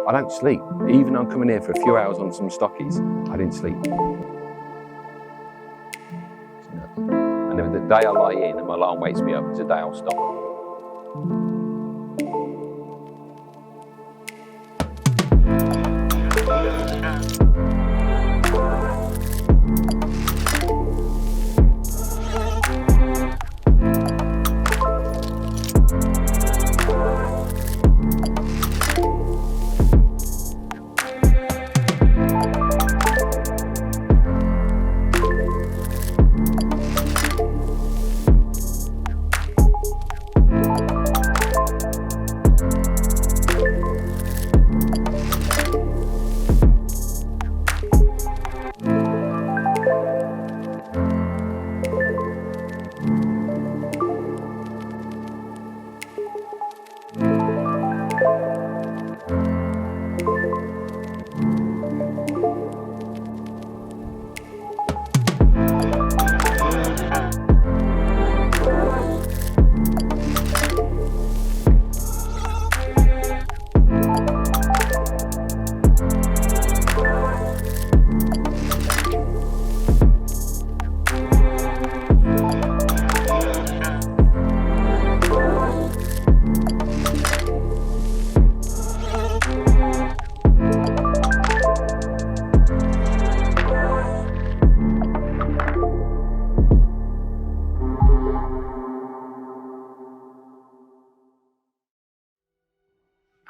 I don't sleep. Even I'm coming here for a few hours on some stockies, I didn't sleep. And the day I lie in and my alarm wakes me up is the day I'll stop.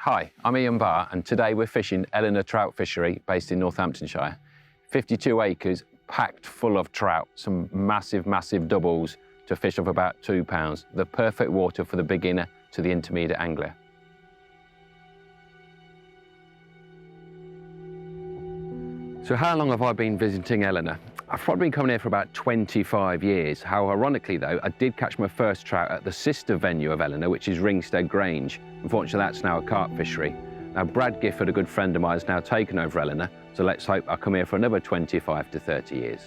Hi, I'm Iain Barr, and today we're fishing Elinor Trout Fishery based in Northamptonshire. 52 acres packed full of trout, some massive, massive doubles to fish of about 2 pounds. The perfect water for the beginner to the intermediate angler. So how long have I been visiting Elinor? I've probably been coming here for about 25 years. How ironically though, I did catch my first trout at the sister venue of Elinor, which is Ringstead Grange. Unfortunately, that's now a carp fishery. Now, Brad Gifford, a good friend of mine, has now taken over Elinor, so let's hope I come here for another 25 to 30 years.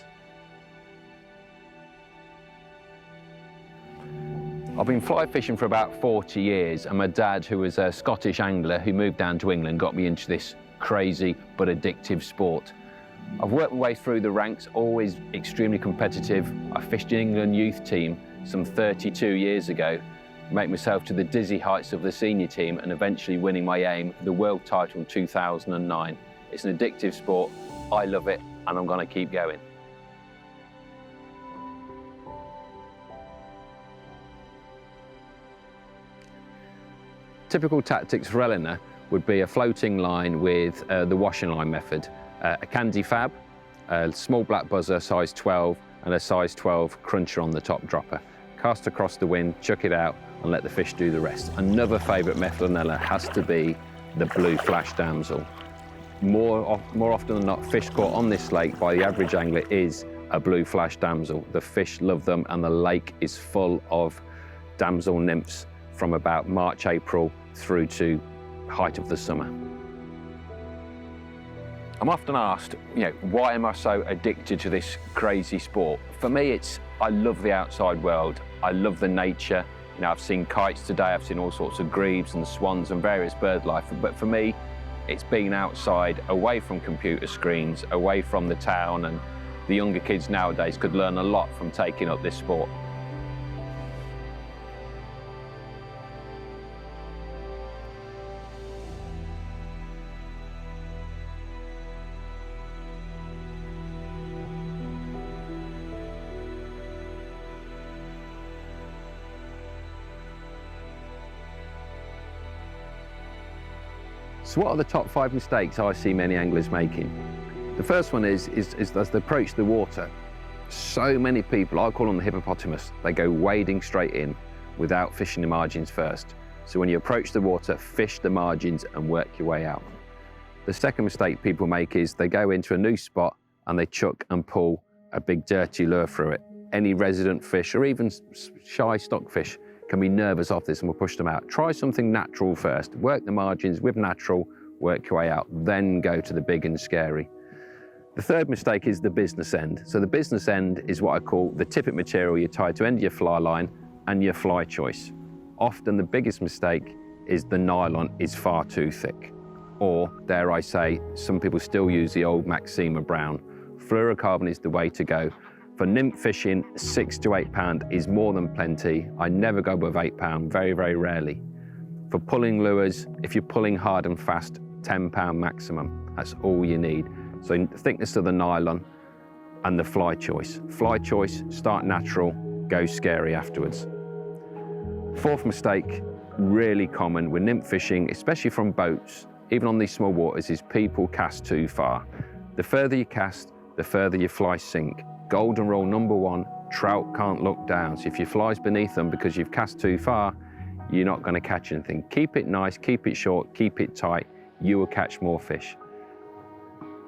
I've been fly fishing for about 40 years, and my dad, who was a Scottish angler who moved down to England, got me into this crazy but addictive sport. I've worked my way through the ranks, always extremely competitive. I fished in England youth team some 32 years ago, made myself to the dizzy heights of the senior team and eventually winning my aim for the world title in 2009. It's an addictive sport, I love it, and I'm going to keep going. Typical tactics for Elinor would be a floating line with the washing line method. A candy fab, a small black buzzer, size 12, and a size 12 cruncher on the top dropper. Cast across the wind, chuck it out, and let the fish do the rest. Another favourite method on Elinor has to be the blue flash damsel. More often than not, fish caught on this lake by the average angler is a blue flash damsel. The fish love them, and the lake is full of damsel nymphs from about March, April through to height of the summer. I'm often asked, why am I so addicted to this crazy sport? For me, I love the outside world. I love the nature. I've seen kites today, I've seen all sorts of grebes and swans and various bird life. But for me, it's being outside, away from computer screens, away from the town, and the younger kids nowadays could learn a lot from taking up this sport. So what are the top 5 mistakes I see many anglers making? The first one is as they approach the water. So many people, I call them the hippopotamus, they go wading straight in without fishing the margins first. So when you approach the water, fish the margins and work your way out. The second mistake people make is they go into a new spot and they chuck and pull a big dirty lure through it. Any resident fish or even shy stockfish can be nervous of this and will push them out. Try something natural first. Work the margins with natural, work your way out, then go to the big and scary. The third mistake is the business end. So the business end is what I call the tippet material you tie to end of your fly line and your fly choice. Often the biggest mistake is the nylon is far too thick. or dare I say, some people still use the old Maxima brown. Fluorocarbon is the way to go. For nymph fishing, £6 to £8 is more than plenty. I never go above £8, very, very rarely. For pulling lures, if you're pulling hard and fast, £10 maximum. That's all you need. So thickness of the nylon and the fly choice. Fly choice, start natural, go scary afterwards. Fourth mistake, really common with nymph fishing, especially from boats, even on these small waters, is people cast too far. The further you cast, the further your flies sink. Golden rule number one, trout can't look down. So if your fly's beneath them because you've cast too far, you're not going to catch anything. Keep it nice, keep it short, keep it tight. You will catch more fish.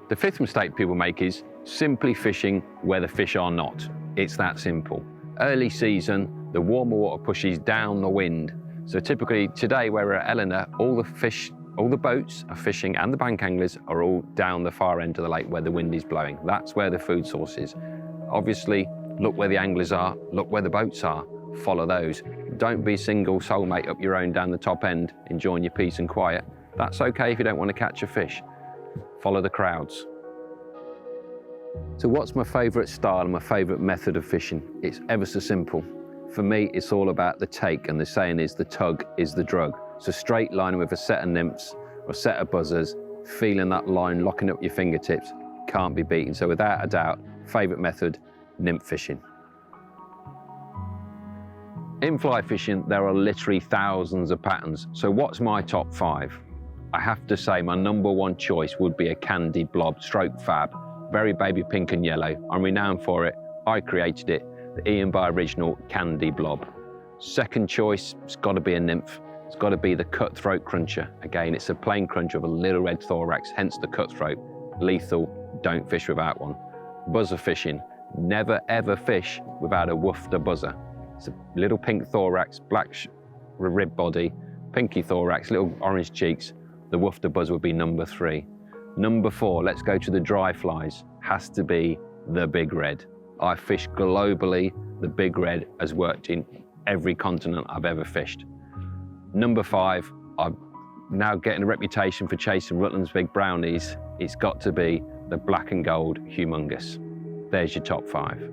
The fifth mistake people make is simply fishing where the fish are not. It's that simple. Early season, the warmer water pushes down the wind. So typically today where we're at Elinor, all the boats are fishing and the bank anglers are all down the far end of the lake where the wind is blowing. That's where the food source is. Obviously, look where the anglers are, look where the boats are, follow those. Don't be single soulmate up your own down the top end, enjoying your peace and quiet. That's okay if you don't want to catch a fish. Follow the crowds. So what's my favourite style and my favourite method of fishing? It's ever so simple. For me, it's all about the take, and the saying is the tug is the drug. So straight line with a set of nymphs or a set of buzzers, feeling that line, locking up your fingertips, can't be beaten. So without a doubt, favourite method, nymph fishing. In fly fishing, there are literally thousands of patterns. So what's my top 5? I have to say my number 1 choice would be a candy blob stroke fab. Very baby pink and yellow. I'm renowned for it. I created it. The Iain Barr original candy blob. Second choice, it's got to be a nymph. It's got to be the cutthroat cruncher. Again, it's a plain cruncher with a little red thorax, hence the cutthroat. Lethal, don't fish without one. Buzzer fishing, never ever fish without a woofter buzzer. It's a little pink thorax, black rib body, pinky thorax, little orange cheeks. The woofter buzzer would be number 3. Number 4, let's go to the dry flies, has to be the big red. I fish globally. The big red has worked in every continent I've ever fished. Number 5, I'm now getting a reputation for chasing Rutland's big brownies. It's got to be the black and gold humongous. There's your top 5.